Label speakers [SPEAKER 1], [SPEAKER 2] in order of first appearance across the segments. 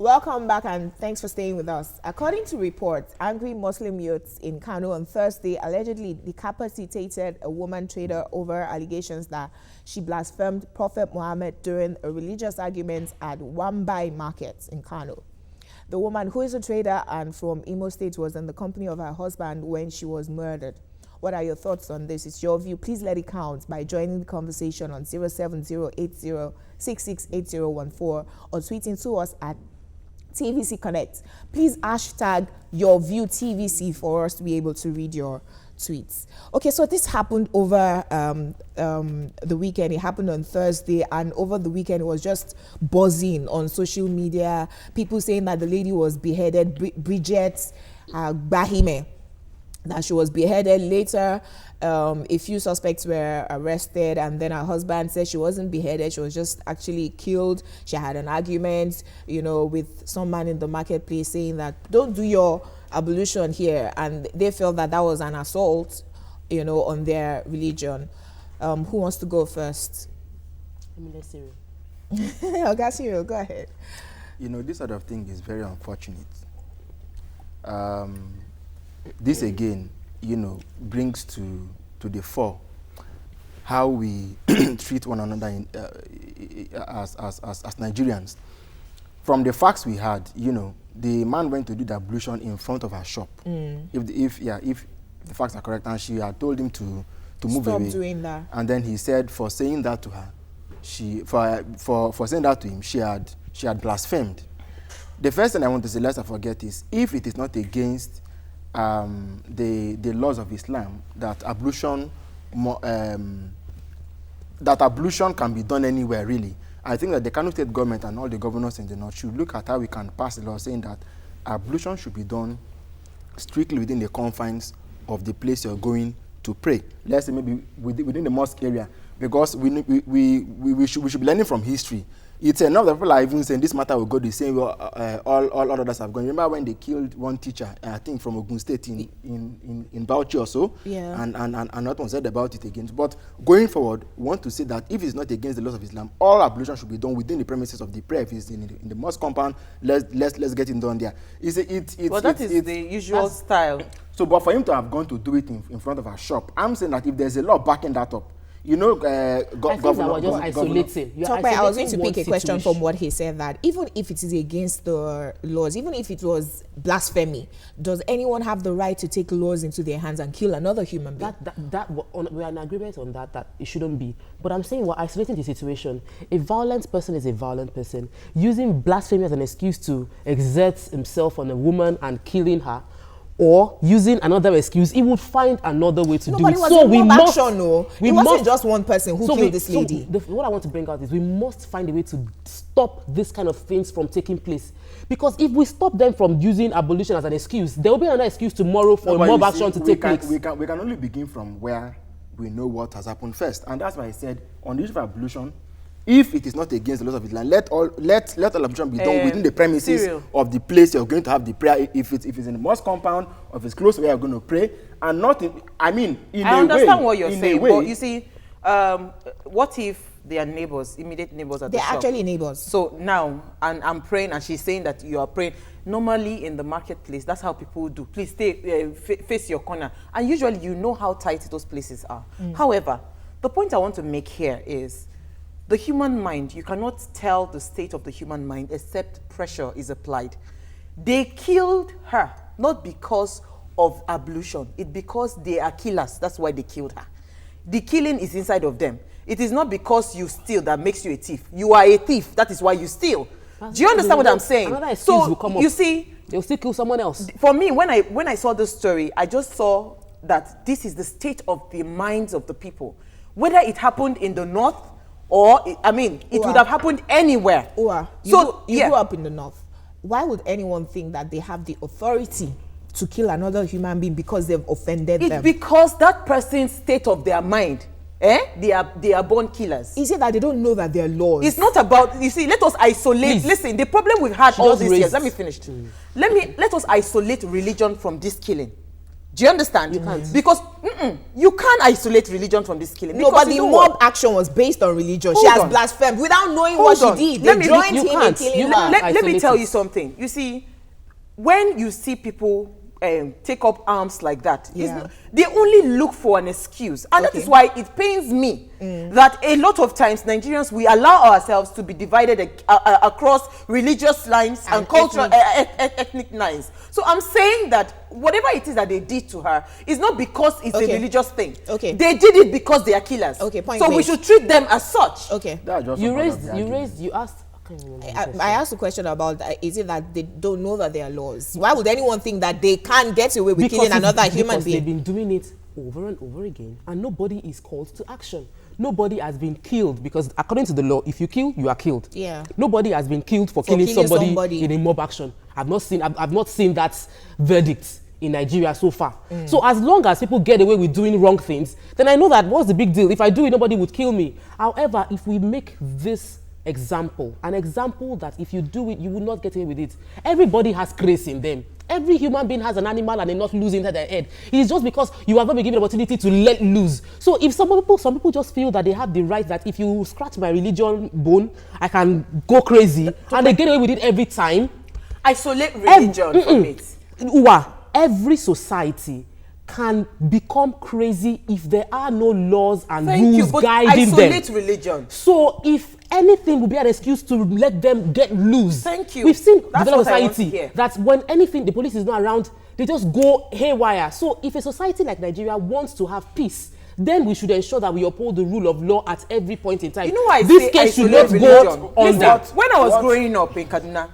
[SPEAKER 1] Welcome back and thanks for staying with us. According to reports, angry Muslim youths in Kano on Thursday allegedly decapitated a woman trader over allegations that she blasphemed Prophet Muhammad during a religious argument at Wambai Market in Kano. The woman, who is a trader and from Imo State, was in the company of her husband when she was murdered. What are your thoughts on this? It's your view. Please let it count by joining the conversation on 07080668014 or tweeting to us at TVC Connect. Please hashtag your view TVC for us to be able to read your tweets. Okay, so this happened over the weekend. It happened on Thursday, and over the weekend it was just buzzing on social media. People saying that the lady was beheaded, Bridget Bahime, that she was beheaded. Later, a few suspects were arrested, and then her husband said she wasn't beheaded, she was just actually killed. She had an argument, with some man in the marketplace saying that don't do your ablution here, and they felt that that was an assault, on their religion. Who wants to go first?
[SPEAKER 2] Cyril.
[SPEAKER 1] Okay, Cyril, go ahead.
[SPEAKER 3] This sort of thing is very unfortunate. This again, brings to the fore how we treat one another as Nigerians. From the facts we had, the man went to do the ablution in front of her shop. If the facts are correct, and she had told him to move away.
[SPEAKER 1] Stop doing that.
[SPEAKER 3] And then he said, for saying that to her, for saying that to him, she had blasphemed. The first thing I want to say, lest I forget, is if it is not against the laws of Islam that ablution can be done anywhere, really. I think that the Kano State government and all the governors in the north should look at how we can pass a law saying that ablution should be done strictly within the confines of the place you're going to pray. Let's say maybe within the mosque area, because we should be learning from history. It's enough that people are even saying this matter will go the same way all others have gone. Remember when they killed one teacher, I think from Ogun State in Bauchi or so,
[SPEAKER 1] yeah.
[SPEAKER 3] and not one said about it again. But going forward, we want to say that if it's not against the laws of Islam, all ablution should be done within the premises of the prayer. If it's in the mosque compound, let's get it done there.
[SPEAKER 2] That is the usual style.
[SPEAKER 3] So, but for him to have gone to do it in front of a shop, I'm saying that if there's a law backing that up,
[SPEAKER 2] governor just isolating.
[SPEAKER 1] I was going to pick a question from what he said, that even if it is against the laws, even if it was blasphemy, does anyone have the right to take laws into their hands and kill another human being?
[SPEAKER 2] We are in agreement on that it shouldn't be. But I'm saying we're isolating the situation. A violent person is a violent person. Using blasphemy as an excuse to exert himself on a woman and killing her, or using another excuse, he would find another way to do it.
[SPEAKER 1] So we must. It wasn't just one person who killed this lady.
[SPEAKER 2] What I want to bring out is we must find a way to stop this kind of things from taking place. Because if we stop them from using abolition as an excuse, there will be another excuse tomorrow for mob action to take place.
[SPEAKER 3] We can only begin from where we know what has happened first, and that's why I said on the issue of abolition, if it is not against the laws of Islam, let all ablution be done within the premises of the place you're going to have the prayer. If it's in the mosque compound, or if it's close to where you're going to pray, and not in. I
[SPEAKER 2] understand what you're saying, but you see, what if they are neighbors, immediate neighbors at the shop?
[SPEAKER 1] They're actually neighbors.
[SPEAKER 2] So now, and I'm praying, and she's saying that you are praying. Normally in the marketplace, that's how people do. Please stay, face your corner, and usually you know how tight those places are. However, the point I want to make here is, the human mind, you cannot tell the state of the human mind except pressure is applied. They killed her, not because of ablution. It's because they are killers. That's why they killed her. The killing is inside of them. It is not because you steal that makes you a thief. You are a thief. That is why you steal. Do you understand what I'm saying? So, you see, they'll still kill someone else.
[SPEAKER 1] For me, when I saw this story, I just saw that this is the state of the minds of the people. Whether it happened in the north, or, it would have happened anywhere.
[SPEAKER 4] You grew up in the north. Why would anyone think that they have the authority to kill another human being because they've offended them?
[SPEAKER 1] It's because that person's state of their mind. They are born killers.
[SPEAKER 4] Is it that they don't know that there are laws?
[SPEAKER 1] It's not about, you see, let us isolate.
[SPEAKER 2] Please.
[SPEAKER 1] Listen, the problem we've had all these years, let me finish. Let us isolate religion from this killing.
[SPEAKER 2] Do you understand?
[SPEAKER 5] You can't.
[SPEAKER 2] Because you can't isolate religion from this killing.
[SPEAKER 1] No,
[SPEAKER 2] because
[SPEAKER 1] but
[SPEAKER 2] you
[SPEAKER 1] the
[SPEAKER 2] know
[SPEAKER 1] mob
[SPEAKER 2] what?
[SPEAKER 1] action was based on religion.
[SPEAKER 2] Hold
[SPEAKER 1] She has
[SPEAKER 2] on.
[SPEAKER 1] blasphemed without knowing
[SPEAKER 2] Hold
[SPEAKER 1] what
[SPEAKER 2] on.
[SPEAKER 1] she did.
[SPEAKER 2] Let
[SPEAKER 1] They
[SPEAKER 2] me-
[SPEAKER 1] joined
[SPEAKER 5] you
[SPEAKER 1] him in
[SPEAKER 5] can't.
[SPEAKER 1] killing
[SPEAKER 5] You
[SPEAKER 1] her.
[SPEAKER 5] can't.
[SPEAKER 2] Let me
[SPEAKER 5] Isolate
[SPEAKER 2] tell
[SPEAKER 5] it.
[SPEAKER 2] you something. You see, when you see people take up arms like that,
[SPEAKER 1] Yeah.
[SPEAKER 2] they only look for an excuse. And that
[SPEAKER 1] Okay.
[SPEAKER 2] is why it pains me that a lot of times Nigerians, we allow ourselves to be divided across religious lines and cultural, ethnic lines. So I'm saying that whatever it is that they did to her is not because it's a
[SPEAKER 1] Okay.
[SPEAKER 2] religious thing.
[SPEAKER 1] Okay.
[SPEAKER 2] They did it because they are killers.
[SPEAKER 1] Okay, point
[SPEAKER 2] so we
[SPEAKER 1] made.
[SPEAKER 2] should treat them as such.
[SPEAKER 1] Okay.
[SPEAKER 3] That's just
[SPEAKER 5] You
[SPEAKER 3] some part of
[SPEAKER 5] raised,
[SPEAKER 3] the
[SPEAKER 5] you
[SPEAKER 3] argument.
[SPEAKER 5] raised, you asked. I can't remember the question.
[SPEAKER 1] I asked a question about is it that they don't know that there are laws? Why would anyone think that they can't get away with killing another human
[SPEAKER 5] Because
[SPEAKER 1] being?
[SPEAKER 5] they've been doing it over and over again, and nobody is called to action. Nobody has been killed because, according to the law, if you kill, you are killed.
[SPEAKER 1] Yeah.
[SPEAKER 5] Nobody has been killed for killing somebody in a mob action. I've not seen that verdict in Nigeria so far. So as long as people get away with doing wrong things, then I know that what's the big deal? If I do it, nobody would kill me. However, if we make this example, an example that if you do it, you will not get away with it. Everybody has grace in them. Every human being has an animal and they're not loose inside their head. It is just because you have not been given the opportunity to let loose. So if some people just feel that they have the right that if you scratch my religion bone, I can go crazy, and they get away with it every time.
[SPEAKER 2] Isolate religion from it.
[SPEAKER 5] Every society can become crazy if there are no laws and
[SPEAKER 2] Thank you,
[SPEAKER 5] rules
[SPEAKER 2] but
[SPEAKER 5] guiding them.
[SPEAKER 2] isolate religion.
[SPEAKER 5] So if anything will be an excuse to let them get loose.
[SPEAKER 2] Thank you.
[SPEAKER 5] We've seen
[SPEAKER 2] That's
[SPEAKER 5] developed
[SPEAKER 2] what I want to
[SPEAKER 5] society
[SPEAKER 2] hear.
[SPEAKER 5] that when anything, the police is not around, they just go haywire. So if a society like Nigeria wants to have peace, then we should ensure that we uphold the rule of law at every point in time.
[SPEAKER 2] You know why
[SPEAKER 5] this case should not go
[SPEAKER 2] Listen,
[SPEAKER 5] under.
[SPEAKER 2] when I was growing up in Kaduna,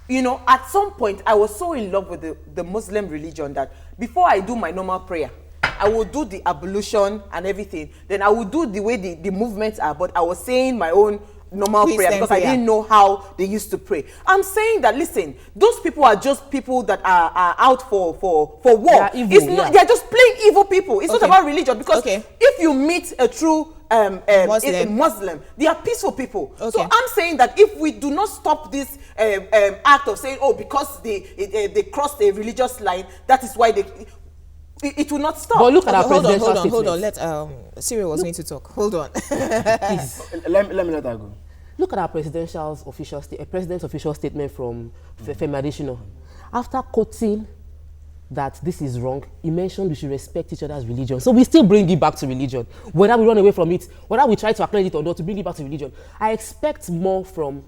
[SPEAKER 2] you know, at some point I was so in love with the Muslim religion that before I do my normal prayer, I will do the ablution and everything. Then I will do the way the movements are, but I was saying my own normal prayer because I didn't know how they used to pray. I'm saying that, listen, those people are just people that are out for war.
[SPEAKER 5] They are evil,
[SPEAKER 2] It's not, they're just plain evil people. It's not about religion, because if you meet a true Muslim, they are peaceful people. So I'm saying that if we do not stop this act of saying, oh, because they crossed a religious line, that is why it will not stop.
[SPEAKER 5] But look at our presidential
[SPEAKER 1] Hold on.
[SPEAKER 5] statements.
[SPEAKER 1] Let Cyril was going to talk. Hold on.
[SPEAKER 5] Please.
[SPEAKER 3] Let me let her go.
[SPEAKER 5] Look at our president's official statement from Femi Adesina. After quoting that this is wrong, he mentioned we should respect each other's religion. So we still bring it back to religion. Whether we run away from it, whether we try to acknowledge it or not, to bring it back to religion. I expect more from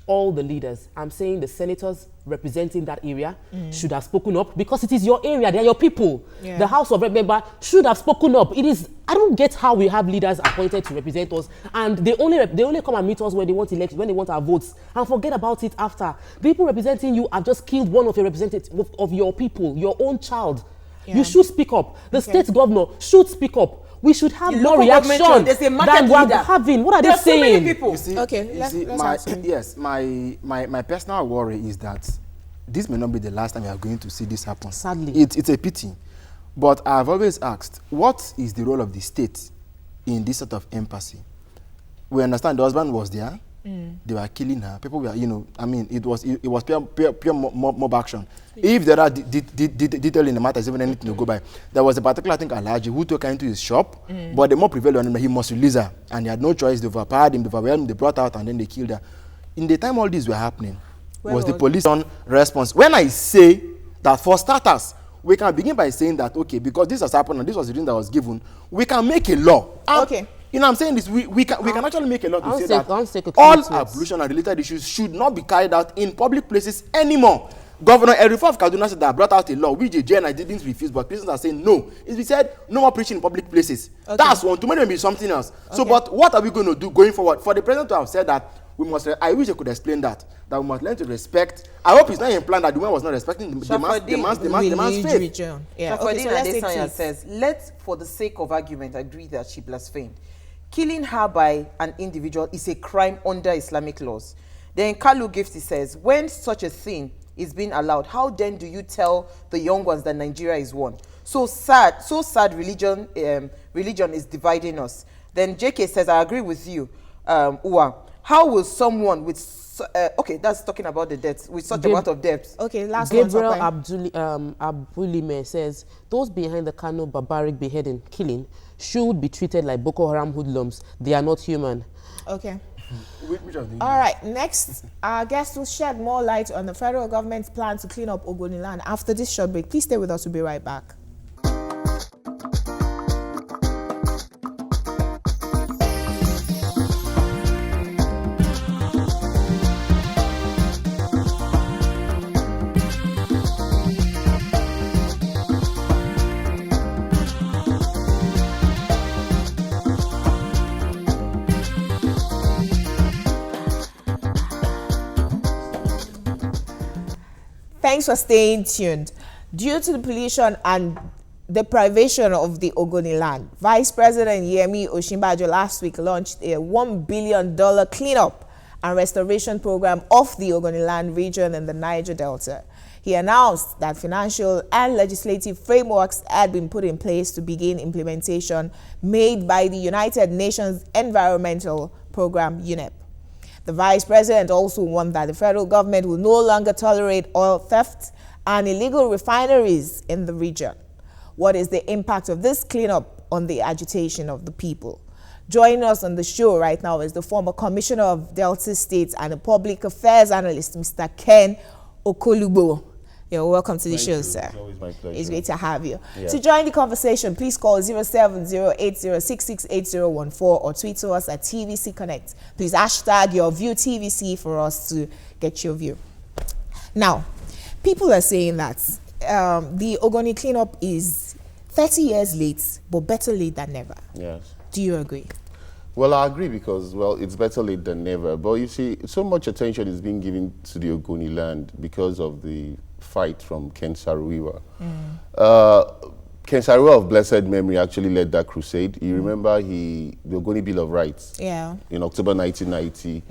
[SPEAKER 5] all the leaders. I'm saying the senators representing that area should have spoken up, because it is your area, they are your people. The House of Rep member should have spoken up. It is, I don't get how we have leaders appointed to represent us, and they only come and meet us when they want elections, when they want our votes, and forget about it after. The people representing you have just killed one of your representatives of your people, your own child. You should speak up. The state governor should speak up. We should have more reaction than we're having. What are they saying?
[SPEAKER 2] So many people.
[SPEAKER 3] You see,
[SPEAKER 1] let's
[SPEAKER 3] my personal worry is that this may not be the last time you are going to see this happen.
[SPEAKER 5] Sadly.
[SPEAKER 3] It's a pity. But I've always asked, what is the role of the state in this sort of empathy? We understand the husband was there. They were killing her. People were, I mean, it was pure mob action. If there are detail in the matter, is even anything to go by. There was a particular, I think, Alhaji, who took her into his shop, but the mob prevailed on him that he must release her. And he had no choice. They overpowered him, they overwhelmed him, they brought her out, and then they killed her. In the time all these were happening, was the police on response? When I say that, for starters, we can begin by saying that, okay, because this has happened and this was the reason that was given, we can make a law. You know what I'm saying? This we can actually make a law to say that all ablution and related issues should not be carried out in public places anymore. Governor Erifo of Kaduna said that brought out a law which the JNI didn't refuse, but Christians are saying no. He said no more preaching in public places. That's one. Tomorrow may be something else. So, but what are we going to do going forward? For the president to have said that we must, I wish I could explain that we must learn to respect. I hope it's not implying that the woman was not respecting the man's faith.
[SPEAKER 1] Yeah.
[SPEAKER 2] So Adesanya says, let's, for the sake of argument, agree that she blasphemed. Killing her by an individual is a crime under Islamic laws. Then Kalu Gifty says, when such a thing is being allowed, how then do you tell the young ones that Nigeria is one? So sad religion is dividing us. Then JK says, I agree with you, Uwa. How will someone with So, okay, that's talking about the debts. With such amount of debts.
[SPEAKER 1] Okay, last
[SPEAKER 5] Gabriel
[SPEAKER 1] one.
[SPEAKER 5] Abulime says, those behind the Kano barbaric beheading, killing, should be treated like Boko Haram hoodlums. They are not human.
[SPEAKER 1] Okay.
[SPEAKER 3] Which of the
[SPEAKER 1] All right, next, our guest will shed more light on the federal government's plan to clean up Ogoniland. After this short break, please stay with us. We'll be right back. Thanks for staying tuned. Due to the pollution and deprivation of the Ogoniland, Vice President Yemi Osinbajo last week launched a $1 billion cleanup and restoration program of the Ogoniland region in the Niger Delta. He announced that financial and legislative frameworks had been put in place to begin implementation made by the United Nations Environmental Program, UNEP. The vice president also warned that the federal government will no longer tolerate oil theft and illegal refineries in the region. What is the impact of this cleanup on the agitation of the people? Joining us on the show right now is the former Commissioner of Delta State and a public affairs analyst, Mr. Ken Okolubo. You're welcome to the show, sir.
[SPEAKER 6] It's always my pleasure.
[SPEAKER 1] It's great to have you.
[SPEAKER 6] Yeah.
[SPEAKER 1] To join the conversation, please call 07080668014 or tweet to us at TVC Connect. Please hashtag your view TVC for us to get your view. Now, people are saying that the Ogoni cleanup is 30 years late, but better late than never.
[SPEAKER 6] Yes.
[SPEAKER 1] Do you agree?
[SPEAKER 6] Well, I agree because, well, it's better late than never. But you see, so much attention is being given to the Ogoniland because of the fight from Ken Saro-Wiwa. Ken Saro-Wiwa of blessed memory actually led that crusade. You remember the Ogoni Bill of Rights in October 1990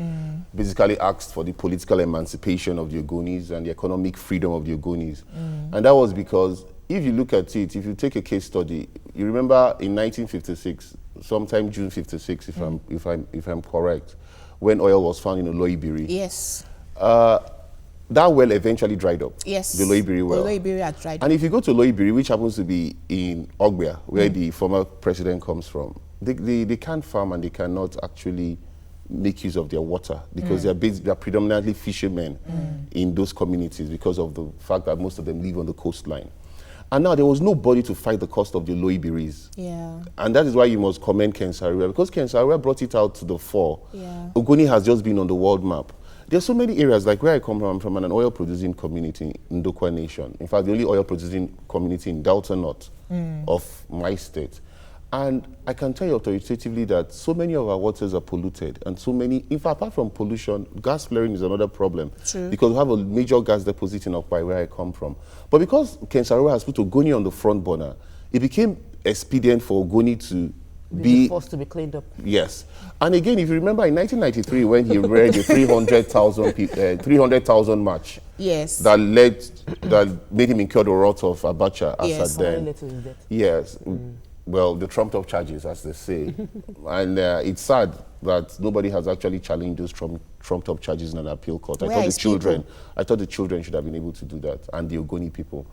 [SPEAKER 6] basically asked for the political emancipation of the Ogonis and the economic freedom of the Ogonis. And that was because if you look at it, if you take a case study, you remember in 1956, sometime June 56, if I'm correct, when oil was found in Oloibiri.
[SPEAKER 1] Yes.
[SPEAKER 6] That well eventually dried up.
[SPEAKER 1] Yes.
[SPEAKER 6] The Oloibiri well.
[SPEAKER 1] Oloibiri had dried up.
[SPEAKER 6] And if you go to Oloibiri, which happens to be in Ogbia, where the former president comes from, they can't farm and they cannot actually make use of their water because they're predominantly fishermen in those communities because of the fact that most of them live on the coastline. And now there was nobody to fight the cost of the Oloibiris.
[SPEAKER 1] Yeah.
[SPEAKER 6] And that is why you must commend Ken Saro-Wiwa, because Ken Saro-Wiwa brought it out to the fore.
[SPEAKER 1] Yeah.
[SPEAKER 6] Ogoni has just been on the world map. There's so many areas, like where I come from, I'm from an oil-producing community in Ndokwa Nation. In fact, the only oil-producing community in Delta North of my state. And I can tell you authoritatively that so many of our waters are polluted, and so many, in fact, apart from pollution, gas flaring is another problem.
[SPEAKER 1] True.
[SPEAKER 6] Because we have a major gas deposit in Okpai, where I come from. But because Ken Saro-Wiwa has put Ogoni on the front burner, it became expedient for Ogoni to be
[SPEAKER 5] forced to be cleaned up.
[SPEAKER 6] Yes. And again, if you remember in 1993 when he read the 300,000 march.
[SPEAKER 1] Yes.
[SPEAKER 6] That made him incur the wrath of Abacha as at then. Yes. Well, the trumped up charges, as they say. And it's sad that nobody has actually challenged those trumped up charges in an appeal court. I thought the children should have been able to do that, and the Ogoni people.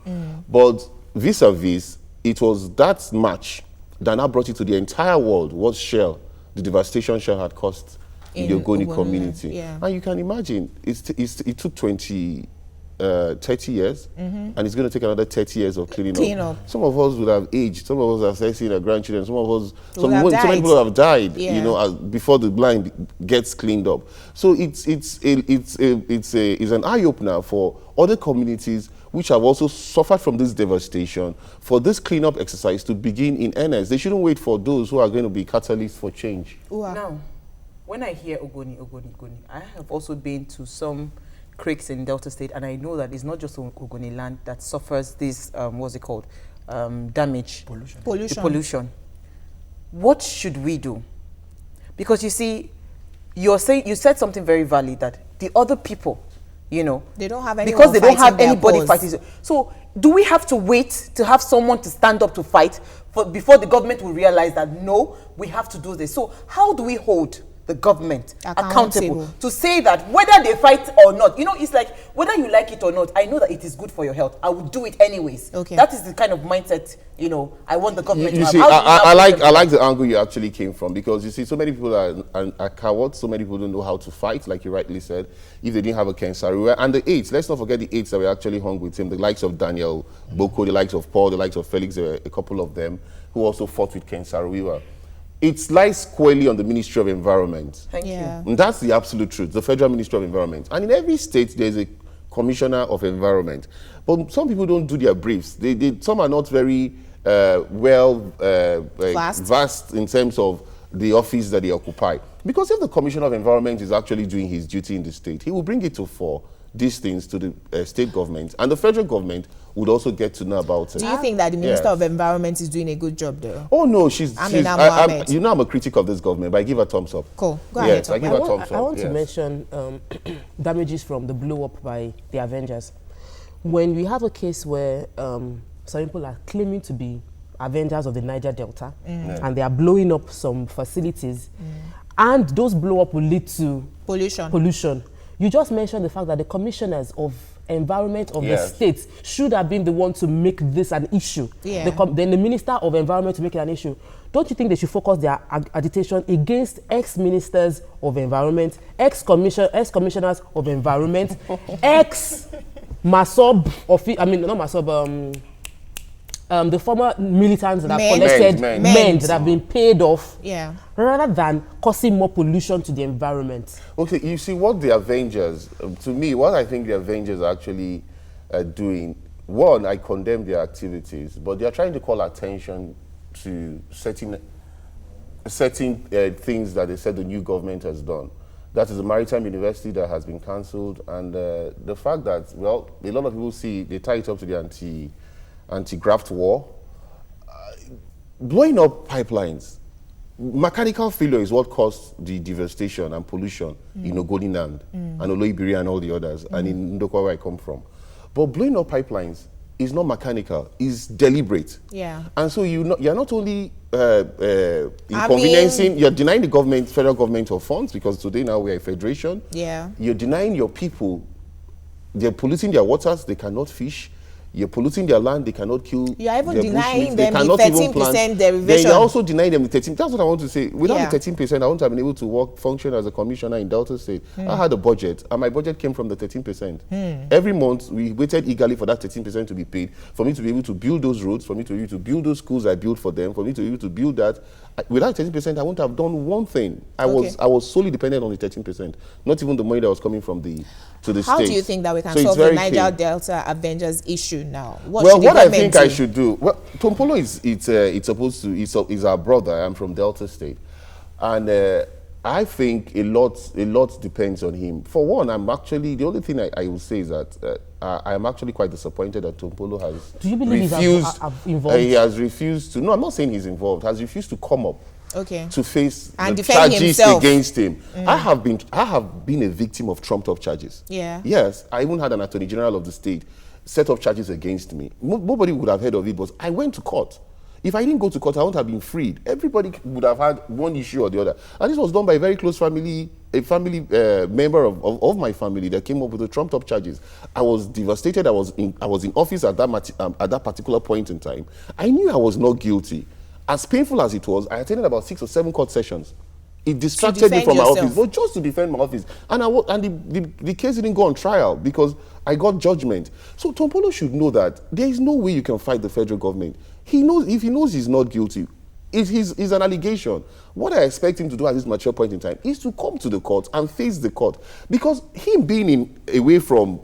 [SPEAKER 6] But vis-a-vis, it was that march that now brought it to the entire world what Shell, the devastation Shell had caused in the Ogoni community.
[SPEAKER 1] Yeah.
[SPEAKER 6] And you can imagine, it took 30 years, and it's going to take another 30 years of cleaning up. Some of us would have aged, some of us have started seeing our grandchildren, some of us, so many people have died, you know, before the line gets cleaned up. So it's an eye-opener for other communities which have also suffered from this devastation, for this cleanup exercise to begin in earnest. They shouldn't wait for those who are going to be catalysts for change.
[SPEAKER 2] Now, when I hear Ogoni, I have also been to some creeks in Delta State, and I know that it's not just Ogoniland that suffers this, what's it called, damage. Pollution. What should we do? Because you see, you said something very valid, that the other people, you know,
[SPEAKER 1] they don't have anyone
[SPEAKER 2] because they don't have anybody fighting. So do we have to wait to have someone to stand up to fight before the government will realize that no, we have to do this? So how do we hold the government accountable
[SPEAKER 1] Accountable.
[SPEAKER 2] to say that whether they fight or not, you know, it's like whether you like it or not, I know that it is good for your health. I will do it anyways.
[SPEAKER 1] Okay.
[SPEAKER 2] That is the kind of mindset, you know, I want the government
[SPEAKER 6] You
[SPEAKER 2] to
[SPEAKER 6] see,
[SPEAKER 2] have. How do you now
[SPEAKER 6] I
[SPEAKER 2] put them
[SPEAKER 6] like the angle you actually came from, because you see, so many people are cowards. So many people don't know how to fight, like you rightly said. If they didn't have a cancer, and the AIDS, let's not forget the AIDS that were actually hung with him. The likes of Daniel Boko, the likes of Paul, the likes of Felix, there were a couple of them who also fought with cancer. It lies squarely on the Ministry of Environment.
[SPEAKER 2] Thank you.
[SPEAKER 6] And that's the absolute truth, the Federal Ministry of Environment. And in every state, there's a Commissioner of Environment. But some people don't do their briefs. Some are not very vast in terms of the office that they occupy. Because if the Commissioner of Environment is actually doing his duty in the state, he will bring it to fore these things to the state government, and the federal government would also get to know about it.
[SPEAKER 1] Do you think that the Minister of Environment is doing a good job though?
[SPEAKER 6] Oh no,
[SPEAKER 1] Mohammed.
[SPEAKER 6] you know, I'm a critic of this government, but I give her thumbs up.
[SPEAKER 1] Cool. Go ahead.
[SPEAKER 6] Yes, I give her thumbs up.
[SPEAKER 5] I want to
[SPEAKER 6] yes.
[SPEAKER 5] mention damages from the blow up by the Avengers. When we have a case where some people are claiming to be Avengers of the Niger Delta, and they are blowing up some facilities, and those blow up will lead to pollution. You just mentioned the fact that the commissioners of environment of the states should have been the one to make this an issue.
[SPEAKER 1] Yeah.
[SPEAKER 5] Then the Minister of Environment to make it an issue. Don't you think they should focus their agitation against ex-ministers of environment, ex-commissioners of environment, ex-Masob, not Masob, the former militants that have collected men that have been paid off, rather than causing more pollution to the environment?
[SPEAKER 6] Okay, you see what the Avengers, to me, what I think the Avengers are actually doing, one, I condemn their activities, but they are trying to call attention to certain things that they said the new government has done. That is the Maritime University that has been cancelled, and the fact that, well, a lot of people they tie it up to the anti-graft war. Blowing up pipelines, mechanical failure is what caused the devastation and pollution in Ogoniland and Oloibiri and all the others, and in Ndokwa, where I come from. But blowing up pipelines is not mechanical, it's deliberate.
[SPEAKER 1] Yeah.
[SPEAKER 6] And so you're not only inconveniencing, you're denying the government, federal government of funds, because today now we're a federation.
[SPEAKER 1] Yeah.
[SPEAKER 6] You're denying your people, they're polluting their waters, they cannot fish. You're polluting their land, they cannot kill.
[SPEAKER 1] You're even
[SPEAKER 6] their
[SPEAKER 1] denying
[SPEAKER 6] bushmeat,
[SPEAKER 1] them the 13% derivation.
[SPEAKER 6] You're also denying them the 13%. That's what I want to say. Without the 13%, I wouldn't have been able to function as a commissioner in Delta State. I had a budget, and my budget came from the 13%. Every month, we waited eagerly for that 13% to be paid, for me to be able to build those roads, for me to be able to build those schools I built for them, for me to be able to build that. Without 13%, I wouldn't have done one thing. I was solely dependent on the 13%, not even the money that was coming from to the
[SPEAKER 1] How
[SPEAKER 6] state.
[SPEAKER 1] do you think that we can solve the Niger Delta Avengers issue now?
[SPEAKER 6] What I think I should do, Tompolo is our brother. I'm from Delta State, and I think a lot depends on him. For one, the only thing I will say is that I am actually quite disappointed that Tompolo has
[SPEAKER 5] Do you believe
[SPEAKER 6] refused.
[SPEAKER 5] he's involved?
[SPEAKER 6] He has refused to. No, I'm not saying he's involved. Has refused to come up. To face
[SPEAKER 1] and
[SPEAKER 6] the
[SPEAKER 1] defend
[SPEAKER 6] charges
[SPEAKER 1] himself
[SPEAKER 6] against him. I have been a victim of trumped up charges.
[SPEAKER 1] Yeah.
[SPEAKER 6] Yes, I even had an Attorney General of the state set up charges against me. Nobody would have heard of it, but I went to court. If I didn't go to court, I wouldn't have been freed. Everybody would have had one issue or the other. And this was done by a very close family, a family member of my family that came up with the trumped up charges. I was devastated. I was in office at that particular point in time. I knew I was not guilty. As painful as it was, I attended about 6 or 7 court sessions. It distracted me from my office, but just to defend my office. And the case didn't go on trial because I got judgment. So Tompolo should know that there is no way you can fight the federal government. He knows, if he knows he's not guilty, it's an allegation. What I expect him to do at this mature point in time is to come to the court and face the court. Because him being away from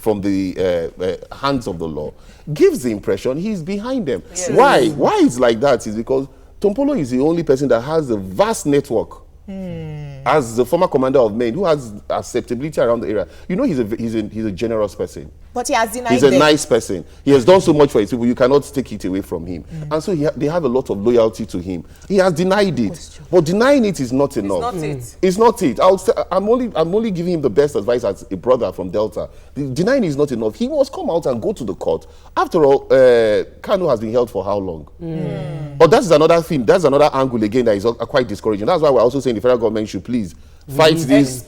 [SPEAKER 6] the hands of the law gives the impression he's behind them. Yes. Why it's like that is because Tompolo is the only person that has a vast network. As the former commander of men who has acceptability around the area. You know, he's a generous person.
[SPEAKER 1] But he has denied
[SPEAKER 6] He's a
[SPEAKER 1] them.
[SPEAKER 6] nice person. He has done so much for his people. You cannot take it away from him. And so they have a lot of loyalty to him. He has denied it. But denying it is not enough.
[SPEAKER 2] It's not it.
[SPEAKER 6] It's not it. I'm only giving him the best advice as a brother from Delta. Denying is not enough. He must come out and go to the court. After all, Kano has been held for how long? But that's another thing. That's another angle again that is quite discouraging. That's why we're also saying the federal government should please fight this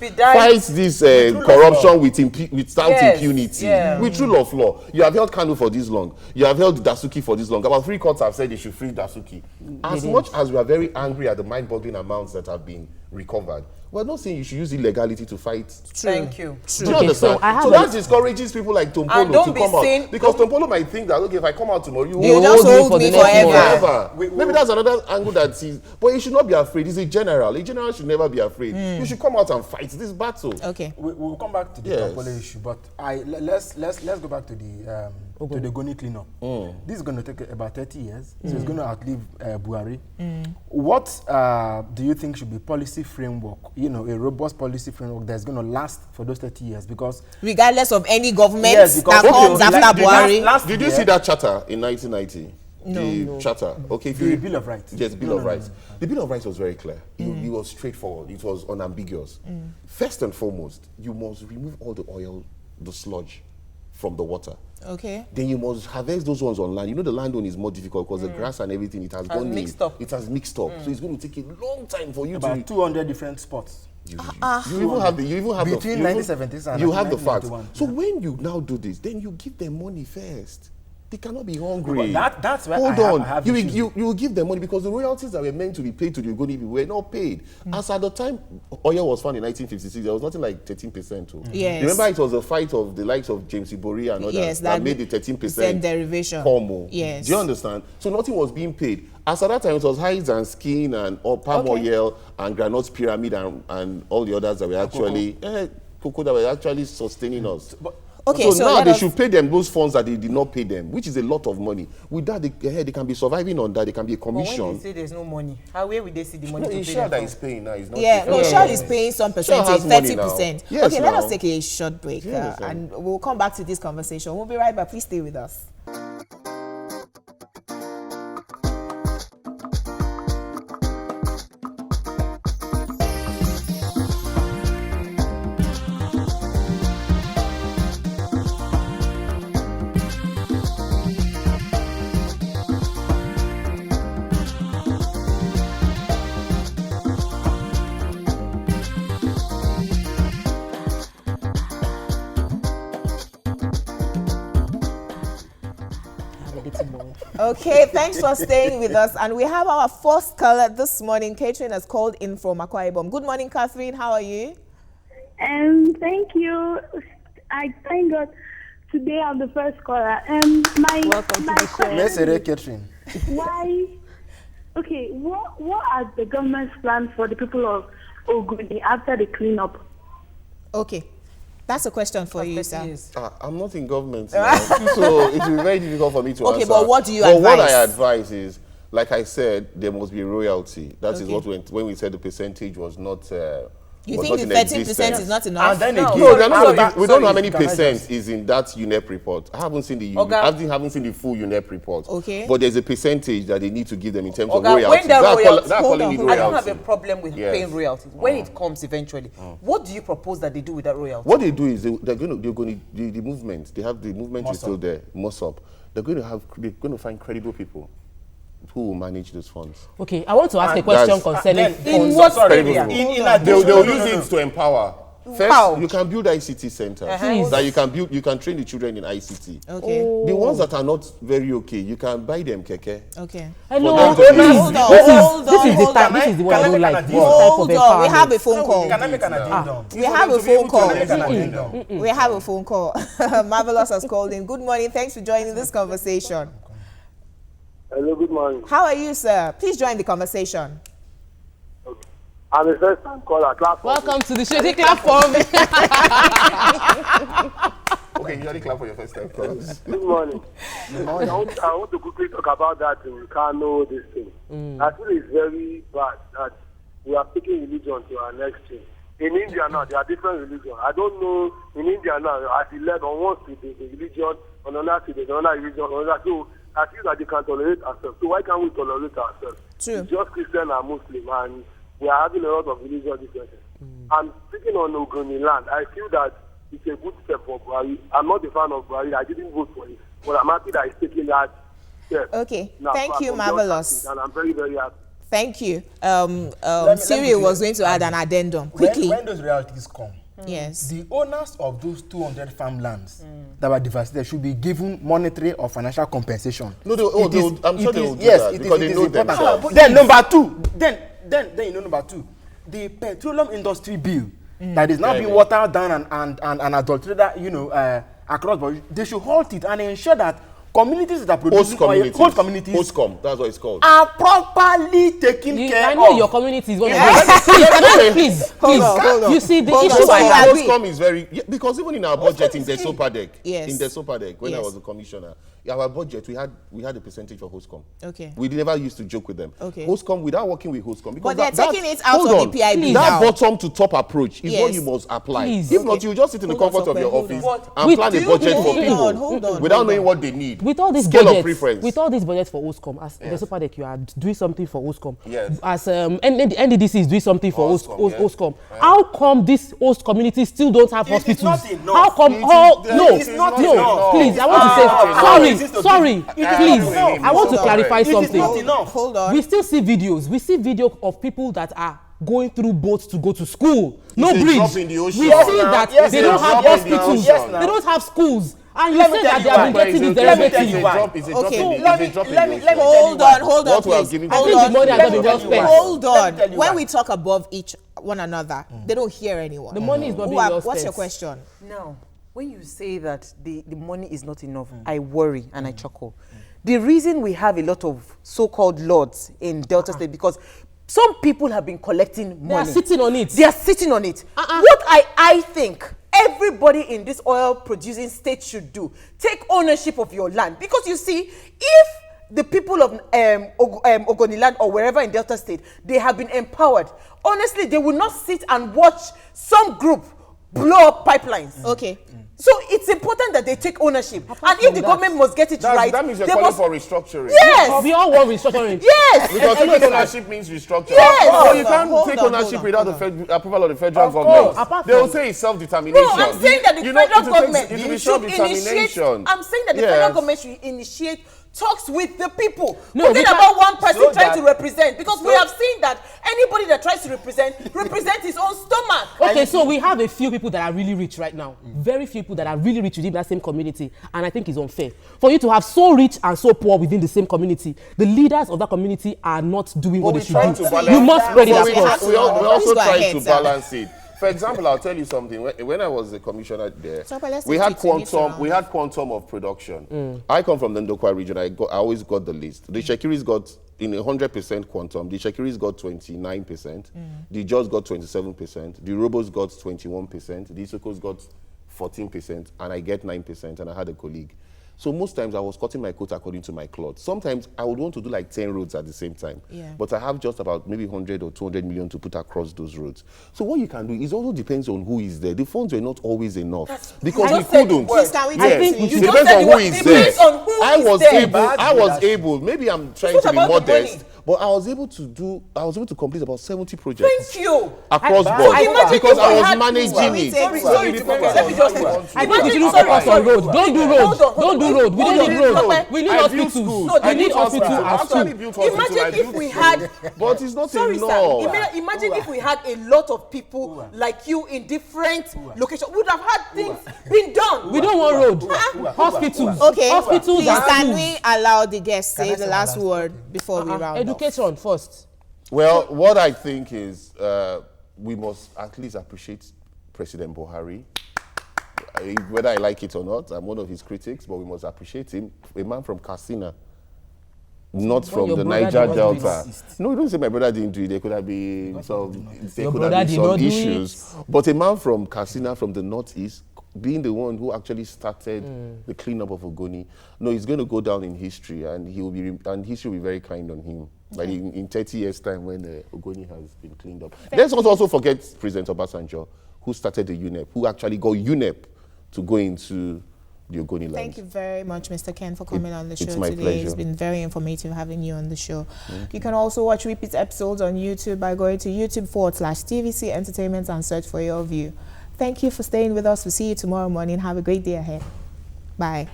[SPEAKER 6] corruption without impunity. With rule of law. You have held Kano for this long. You have held Dasuki for this long. About 3 courts have said they should free Dasuki. As much as we are very angry at the mind-boggling amounts that have been recovered, we're not saying you should use illegality to fight.
[SPEAKER 2] Thank you.
[SPEAKER 6] Do you understand? So that discourages people like Tompolo to come out. Because Tompolo might think that, okay, if I come out tomorrow, you
[SPEAKER 1] will just hold me forever.
[SPEAKER 6] Maybe that's another angle that sees. But he should not be afraid. He's a general. A general should never be afraid. You should come out and fight this battle.
[SPEAKER 1] Okay.
[SPEAKER 7] We'll come back to the Tompolo issue, but let's go back to the Ogoni cleanup. This is going to take about 30 years, so it's going to outlive Buhari. What do you think should be policy framework, a robust policy framework that's going to last for those 30 years? Because
[SPEAKER 1] regardless of any government that comes after Buhari.
[SPEAKER 6] Did you see that charter in 1990?
[SPEAKER 1] No.
[SPEAKER 6] Charter. Okay,
[SPEAKER 7] the Bill of Rights.
[SPEAKER 6] Yes, Bill of Rights. The Bill of Rights was very clear. It was straightforward. It was unambiguous. First and foremost, you must remove all the oil, the sludge from the water.
[SPEAKER 1] Okay.
[SPEAKER 6] Then you must harvest those ones on land. You know the land one is more difficult because the grass and everything, it has gone
[SPEAKER 2] mixed up.
[SPEAKER 6] It has mixed up. So it's going to take a long time for you
[SPEAKER 7] about 200 different spots.
[SPEAKER 6] You even have the
[SPEAKER 7] between 1970s and
[SPEAKER 6] you have the facts.
[SPEAKER 7] 1991.
[SPEAKER 6] So when you now do this, then you give them money first. They cannot be hungry.
[SPEAKER 7] But that's where
[SPEAKER 6] Hold on.
[SPEAKER 7] I have
[SPEAKER 6] you will give them money because the royalties that were meant to be paid to the Ogoni people were not paid. As at the time oil was found in 1956, there was nothing like 13%. Too.
[SPEAKER 1] Yes.
[SPEAKER 6] Remember, it was a fight of the likes of James Ibori and others that made the 13%
[SPEAKER 1] derivation.
[SPEAKER 6] Pomo.
[SPEAKER 1] Yes.
[SPEAKER 6] Do you understand? So nothing was being paid. As at that time, it was hides and skin and palm oil and Granite Pyramid and all the others that were actually cocoa that were actually sustaining us.
[SPEAKER 1] Okay,
[SPEAKER 6] so now they should pay them those funds that they did not pay them, which is a lot of money. With that, they can be surviving on that. They can be a commission.
[SPEAKER 2] But when they say there's no money, where will they see the money to pay
[SPEAKER 6] sure
[SPEAKER 2] them?
[SPEAKER 6] that is paying now. It's not
[SPEAKER 1] Shell is paying some percentage, 30%.
[SPEAKER 6] Yes,
[SPEAKER 1] okay, let us take a short break and we'll come back to this conversation. We'll be right back. Please stay with us. Okay, thanks for staying with us. And we have our first caller this morning. Catherine has called in from Akwa Ibom. Good morning, Catherine. How are you?
[SPEAKER 8] Thank you. I thank God. Today I'm the first caller.
[SPEAKER 1] Welcome to the show.
[SPEAKER 7] Yes, Catherine.
[SPEAKER 8] Why? Okay, what are the government's plans for the people of Ogoni after the cleanup?
[SPEAKER 1] Okay. That's a question for you, sir.
[SPEAKER 6] I'm not in government now, so it will be very difficult for me to answer.
[SPEAKER 1] Okay, but what do you advise?
[SPEAKER 6] What I advise is, like I said, there must be royalty. That is what when we said the percentage was not.
[SPEAKER 1] You think the 13% is not enough?
[SPEAKER 7] And then
[SPEAKER 6] we don't know how many percent is in that UNEP report. I haven't seen the haven't seen the full UNEP report.
[SPEAKER 1] Okay.
[SPEAKER 6] But there's a percentage that they need to give them in terms of royalties.
[SPEAKER 2] When the royalties,
[SPEAKER 6] I
[SPEAKER 2] don't have a problem with paying royalties. When it comes eventually, what do you propose that they do with that royalty?
[SPEAKER 6] What they do is the movement. They have the movement is still there. Mossop. They're going to find credible people who will manage those funds.
[SPEAKER 5] Okay, I want to ask a question concerning
[SPEAKER 2] in what area?
[SPEAKER 6] They'll use it to empower. First, you can build ICT centers that you can train the children in ICT.
[SPEAKER 1] Okay.
[SPEAKER 6] The ones that are not very okay, you can buy them keke.
[SPEAKER 1] Okay.
[SPEAKER 5] Hello.
[SPEAKER 1] This
[SPEAKER 5] is the one I don't like.
[SPEAKER 1] Hold on. We have a phone call.
[SPEAKER 7] Can I make an addendum?
[SPEAKER 1] We have a phone call.
[SPEAKER 7] Addendum.
[SPEAKER 1] We have a phone call. Marvelous has called in. Good morning. Thanks for joining this conversation.
[SPEAKER 9] Hello, good morning.
[SPEAKER 1] How are you, sir? Please join the conversation.
[SPEAKER 9] Okay. I'm a first-time caller. Clap for
[SPEAKER 5] Welcome to the show. Clap for me.
[SPEAKER 6] Okay, you usually clap for your first time callers.
[SPEAKER 9] Good morning. I want to quickly talk about that in Kano, this thing. I feel it's very bad that we are taking religion to our next thing. In India now, there are different religions. I don't know, in India now, at 11, on one street, there's a religion, on another street, there's another religion, on another. So I feel that they can tolerate ourselves. So why can't we tolerate ourselves?
[SPEAKER 1] True.
[SPEAKER 9] It's just Christian and Muslim, and we are having a lot of religious differences. And speaking on Ogoniland, I feel that it's a good step for Buhari. I'm not a fan of Buhari. I didn't vote for it. But I'm happy that he's taking that step.
[SPEAKER 1] Okay.
[SPEAKER 9] Now,
[SPEAKER 1] Thank you, Marvelous.
[SPEAKER 9] And I'm very, very happy.
[SPEAKER 1] Thank you.
[SPEAKER 7] me
[SPEAKER 1] Cyril was going to add an addendum. Quickly.
[SPEAKER 7] When those realities come,
[SPEAKER 1] Yes.
[SPEAKER 7] the owners of those 200 farmlands that were devastated should be given monetary or financial compensation.
[SPEAKER 6] No, I'm sure they will do
[SPEAKER 7] yes,
[SPEAKER 6] that
[SPEAKER 7] it
[SPEAKER 6] because
[SPEAKER 7] is,
[SPEAKER 6] they know themselves.
[SPEAKER 7] Then number two, then you know number two, the petroleum industry bill that is now being watered down and adulterated, across, but they should halt it and ensure that communities that are producing host communities,
[SPEAKER 6] Hostcom, that's what it's called,
[SPEAKER 7] are properly taken care of.
[SPEAKER 5] I know your community is one of please.
[SPEAKER 1] Hold on.
[SPEAKER 5] You see, the
[SPEAKER 1] Hold
[SPEAKER 5] issue
[SPEAKER 1] on.
[SPEAKER 5] I have.
[SPEAKER 6] Hostcom is very, because even in our budget in the Sopadec,
[SPEAKER 1] Yes.
[SPEAKER 6] in the Sopadec, when I
[SPEAKER 1] Yes.
[SPEAKER 6] was a commissioner, our budget, we had a percentage for Hostcom.
[SPEAKER 1] Okay.
[SPEAKER 6] We never used to joke with them.
[SPEAKER 1] Okay.
[SPEAKER 6] Hostcom, without working with Hostcom, because
[SPEAKER 1] But they're taking it out of the PIB
[SPEAKER 6] that
[SPEAKER 1] now.
[SPEAKER 6] bottom to top approach is what
[SPEAKER 1] Yes.
[SPEAKER 6] you must apply.
[SPEAKER 5] Please.
[SPEAKER 6] If not, you just sit in the
[SPEAKER 1] Hold on,
[SPEAKER 6] comfort of your
[SPEAKER 1] hold
[SPEAKER 6] office
[SPEAKER 1] on.
[SPEAKER 6] and
[SPEAKER 5] With-
[SPEAKER 6] plan a
[SPEAKER 5] do
[SPEAKER 6] budget
[SPEAKER 5] you-
[SPEAKER 6] for
[SPEAKER 5] hold
[SPEAKER 6] people
[SPEAKER 1] on, hold on,
[SPEAKER 6] without
[SPEAKER 1] hold
[SPEAKER 6] knowing
[SPEAKER 1] on.
[SPEAKER 6] what they need.
[SPEAKER 5] With all this
[SPEAKER 6] Scale
[SPEAKER 5] budget,
[SPEAKER 6] of preference.
[SPEAKER 5] with all these budgets for Hostcom, as the Sopadec, you are doing something for Hostcom.
[SPEAKER 6] Yes.
[SPEAKER 5] As NDDC is doing something for
[SPEAKER 6] Hostcom, yes.
[SPEAKER 5] Hostcom. How come these host communities still don't have
[SPEAKER 7] It is
[SPEAKER 5] hospitals?
[SPEAKER 7] not enough.
[SPEAKER 5] How come
[SPEAKER 6] It is-
[SPEAKER 5] all
[SPEAKER 6] it
[SPEAKER 5] no
[SPEAKER 6] is not
[SPEAKER 5] no
[SPEAKER 6] enough.
[SPEAKER 5] please I want
[SPEAKER 6] It
[SPEAKER 5] to
[SPEAKER 6] is
[SPEAKER 5] say
[SPEAKER 6] not
[SPEAKER 5] sorry
[SPEAKER 6] enough.
[SPEAKER 5] sorry
[SPEAKER 7] It is
[SPEAKER 5] please
[SPEAKER 7] not enough.
[SPEAKER 5] I want to
[SPEAKER 6] Hold on.
[SPEAKER 5] clarify
[SPEAKER 7] It is
[SPEAKER 5] something.
[SPEAKER 7] not enough.
[SPEAKER 1] Hold on.
[SPEAKER 5] We still see videos. We see video of people that are going through boats to go to school. No
[SPEAKER 6] It's a
[SPEAKER 5] bridge.
[SPEAKER 6] drop in the ocean.
[SPEAKER 5] We
[SPEAKER 6] Yes,
[SPEAKER 5] see
[SPEAKER 7] now.
[SPEAKER 5] that
[SPEAKER 7] Yes,
[SPEAKER 5] they
[SPEAKER 7] it's a
[SPEAKER 5] don't have
[SPEAKER 6] drop in the
[SPEAKER 5] hospitals.
[SPEAKER 6] ocean.
[SPEAKER 5] They don't have schools. And you
[SPEAKER 7] Let me
[SPEAKER 5] say
[SPEAKER 7] tell
[SPEAKER 5] that
[SPEAKER 7] you
[SPEAKER 5] they have
[SPEAKER 7] why.
[SPEAKER 5] been
[SPEAKER 6] But
[SPEAKER 5] getting
[SPEAKER 6] it's
[SPEAKER 5] the
[SPEAKER 6] a
[SPEAKER 7] let me tell
[SPEAKER 5] derivatives.
[SPEAKER 7] you
[SPEAKER 6] it's a
[SPEAKER 7] why.
[SPEAKER 6] drop in the
[SPEAKER 7] Let me
[SPEAKER 6] ocean.
[SPEAKER 7] let me tell you
[SPEAKER 1] Hold
[SPEAKER 7] why.
[SPEAKER 1] on, hold on,
[SPEAKER 6] What we have
[SPEAKER 1] please.
[SPEAKER 6] given
[SPEAKER 5] I
[SPEAKER 6] to
[SPEAKER 5] think
[SPEAKER 6] them.
[SPEAKER 5] the money has
[SPEAKER 7] Let
[SPEAKER 5] not
[SPEAKER 7] me
[SPEAKER 5] been well
[SPEAKER 7] tell you why.
[SPEAKER 5] spent.
[SPEAKER 1] Hold
[SPEAKER 7] Let me
[SPEAKER 1] on.
[SPEAKER 7] tell you
[SPEAKER 1] When
[SPEAKER 7] why.
[SPEAKER 1] we talk above each one another, they don't hear anyone.
[SPEAKER 5] The money is not being well
[SPEAKER 1] What's your
[SPEAKER 5] spent.
[SPEAKER 1] question?
[SPEAKER 2] Now, when you say that the money is not enough, I worry and I chuckle. The reason we have a lot of so-called lords in Delta State, because some people have been collecting money.
[SPEAKER 5] They are sitting on it.
[SPEAKER 2] They are sitting on it. What I think everybody in this oil producing state should do, take ownership of your land. Because you see, if the people of Ogoniland or wherever in Delta State, they have been empowered, honestly, they will not sit and watch some group blow up pipelines.
[SPEAKER 1] Okay.
[SPEAKER 2] So it's important that they take ownership. And if the government must get it right,
[SPEAKER 6] That means you're
[SPEAKER 2] they
[SPEAKER 6] calling
[SPEAKER 2] must...
[SPEAKER 6] for restructuring.
[SPEAKER 2] Yes!
[SPEAKER 5] We all want restructuring.
[SPEAKER 2] Yes!
[SPEAKER 6] Because taking ownership means restructuring.
[SPEAKER 2] Yes!
[SPEAKER 6] So you can't
[SPEAKER 1] Hold
[SPEAKER 6] take
[SPEAKER 1] on,
[SPEAKER 6] ownership
[SPEAKER 1] hold on,
[SPEAKER 6] without
[SPEAKER 1] hold
[SPEAKER 6] the approval of the federal
[SPEAKER 7] Of
[SPEAKER 6] government.
[SPEAKER 7] course.
[SPEAKER 6] They will say it's self-determination.
[SPEAKER 2] No, I'm saying that the federal government
[SPEAKER 6] it will be
[SPEAKER 2] should initiate.
[SPEAKER 6] self-determination.
[SPEAKER 2] I'm saying that the
[SPEAKER 6] Yes.
[SPEAKER 2] federal government should initiate talks with the people.
[SPEAKER 5] No,
[SPEAKER 2] Forget
[SPEAKER 5] we can't-
[SPEAKER 2] about one person
[SPEAKER 7] so
[SPEAKER 2] trying
[SPEAKER 7] that-
[SPEAKER 2] to represent, because we have seen that anybody that tries to represent his own stomach.
[SPEAKER 5] Okay, so we have a few people that are really rich right now. Very few people that are really rich within that same community. And I think it's unfair for you to have so rich and so poor within the same community. The leaders of that community are not doing what they should do. You must spread it
[SPEAKER 6] So we
[SPEAKER 5] across.
[SPEAKER 6] also
[SPEAKER 1] Please go
[SPEAKER 6] try
[SPEAKER 1] ahead,
[SPEAKER 6] to
[SPEAKER 1] sir.
[SPEAKER 6] balance it. For example, I'll tell you something. When I was the commissioner there,
[SPEAKER 1] So, but let's
[SPEAKER 6] we
[SPEAKER 1] take
[SPEAKER 6] had
[SPEAKER 1] it to next round.
[SPEAKER 6] quantum of production. I come from the Ndokwa region. I always got the list. The Shekiris got in 100% quantum. The Shekiris got 29%. The Jaws got 27%. The Robos got 21%. The Isokos got 14%, and I get 9%. And I had a colleague. So most times I was cutting my coat according to my cloth. Sometimes I would want to do like 10 roads at the same time.
[SPEAKER 1] Yeah.
[SPEAKER 6] But I have just about maybe 100 or 200 million to put across those roads. So what you can do is also depends on who is there. The funds were not always enough because we couldn't.
[SPEAKER 1] Please, can we
[SPEAKER 6] Yes,
[SPEAKER 1] take it to
[SPEAKER 6] it
[SPEAKER 1] you?
[SPEAKER 6] depends on who is there.
[SPEAKER 2] Depends on who
[SPEAKER 6] I
[SPEAKER 2] is
[SPEAKER 6] was
[SPEAKER 2] there.
[SPEAKER 6] able. Maybe I'm trying
[SPEAKER 2] It's
[SPEAKER 6] to
[SPEAKER 2] not
[SPEAKER 6] be
[SPEAKER 2] about the
[SPEAKER 6] modest,
[SPEAKER 2] money.
[SPEAKER 6] but I was able to complete about 70 projects
[SPEAKER 2] Thank you.
[SPEAKER 6] across
[SPEAKER 2] So
[SPEAKER 6] board
[SPEAKER 2] imagine
[SPEAKER 6] because
[SPEAKER 2] if
[SPEAKER 6] I
[SPEAKER 2] we
[SPEAKER 6] was
[SPEAKER 2] had-
[SPEAKER 6] managing
[SPEAKER 1] Sorry,
[SPEAKER 6] it.
[SPEAKER 2] Sorry to focus. Let me just...
[SPEAKER 5] I think we should look focus on road. Don't do road. Don't do road. We don't need road. We need
[SPEAKER 6] I built
[SPEAKER 5] hospitals.
[SPEAKER 6] schools.
[SPEAKER 5] We need hospitals and
[SPEAKER 6] I actually
[SPEAKER 5] school.
[SPEAKER 6] built hospitals. I
[SPEAKER 2] Imagine if
[SPEAKER 6] built
[SPEAKER 2] we
[SPEAKER 6] schools.
[SPEAKER 2] had...
[SPEAKER 6] But it's not
[SPEAKER 2] Sorry,
[SPEAKER 6] enough.
[SPEAKER 2] sir. Imagine if we had a lot of people like you in different locations. We would have had things being done.
[SPEAKER 5] We don't want road. Hospitals.
[SPEAKER 1] Okay,
[SPEAKER 5] Hospitals
[SPEAKER 1] please,
[SPEAKER 5] and
[SPEAKER 1] can
[SPEAKER 5] schools.
[SPEAKER 1] we allow the guest
[SPEAKER 7] Can
[SPEAKER 1] say
[SPEAKER 7] I
[SPEAKER 1] the
[SPEAKER 7] say
[SPEAKER 1] last
[SPEAKER 7] my last
[SPEAKER 1] word before we round off?
[SPEAKER 5] Education first.
[SPEAKER 6] Well, what I think is we must at least appreciate President Buhari. Whether I like it or not, I'm one of his critics, but we must appreciate him. A man from Katsina, not from
[SPEAKER 5] your
[SPEAKER 6] the
[SPEAKER 5] brother
[SPEAKER 6] Niger
[SPEAKER 5] did not do
[SPEAKER 6] Delta. No, don't say my brother didn't do it. There could have been
[SPEAKER 5] Your brother did not do
[SPEAKER 6] issues. But a man from Katsina, from the northeast, being the one who actually started the cleanup of Ogoni, no, he's going to go down in history, and history will be very kind on him. Like in 30 years' time when Ogoni has been cleaned up. Let's not also forget President Obasanjo, who started the UNEP, who actually got UNEP to go into the Ogoniland.
[SPEAKER 1] Thank you very much, Mr. Ken, for coming on the show
[SPEAKER 6] it's my
[SPEAKER 1] today.
[SPEAKER 6] pleasure.
[SPEAKER 1] It's been very informative having you on the show. You can also watch repeat episodes on YouTube by going to YouTube.com/TVC Entertainment and search for Your View. Thank you for staying with us. We'll see you tomorrow morning. Have a great day ahead. Bye.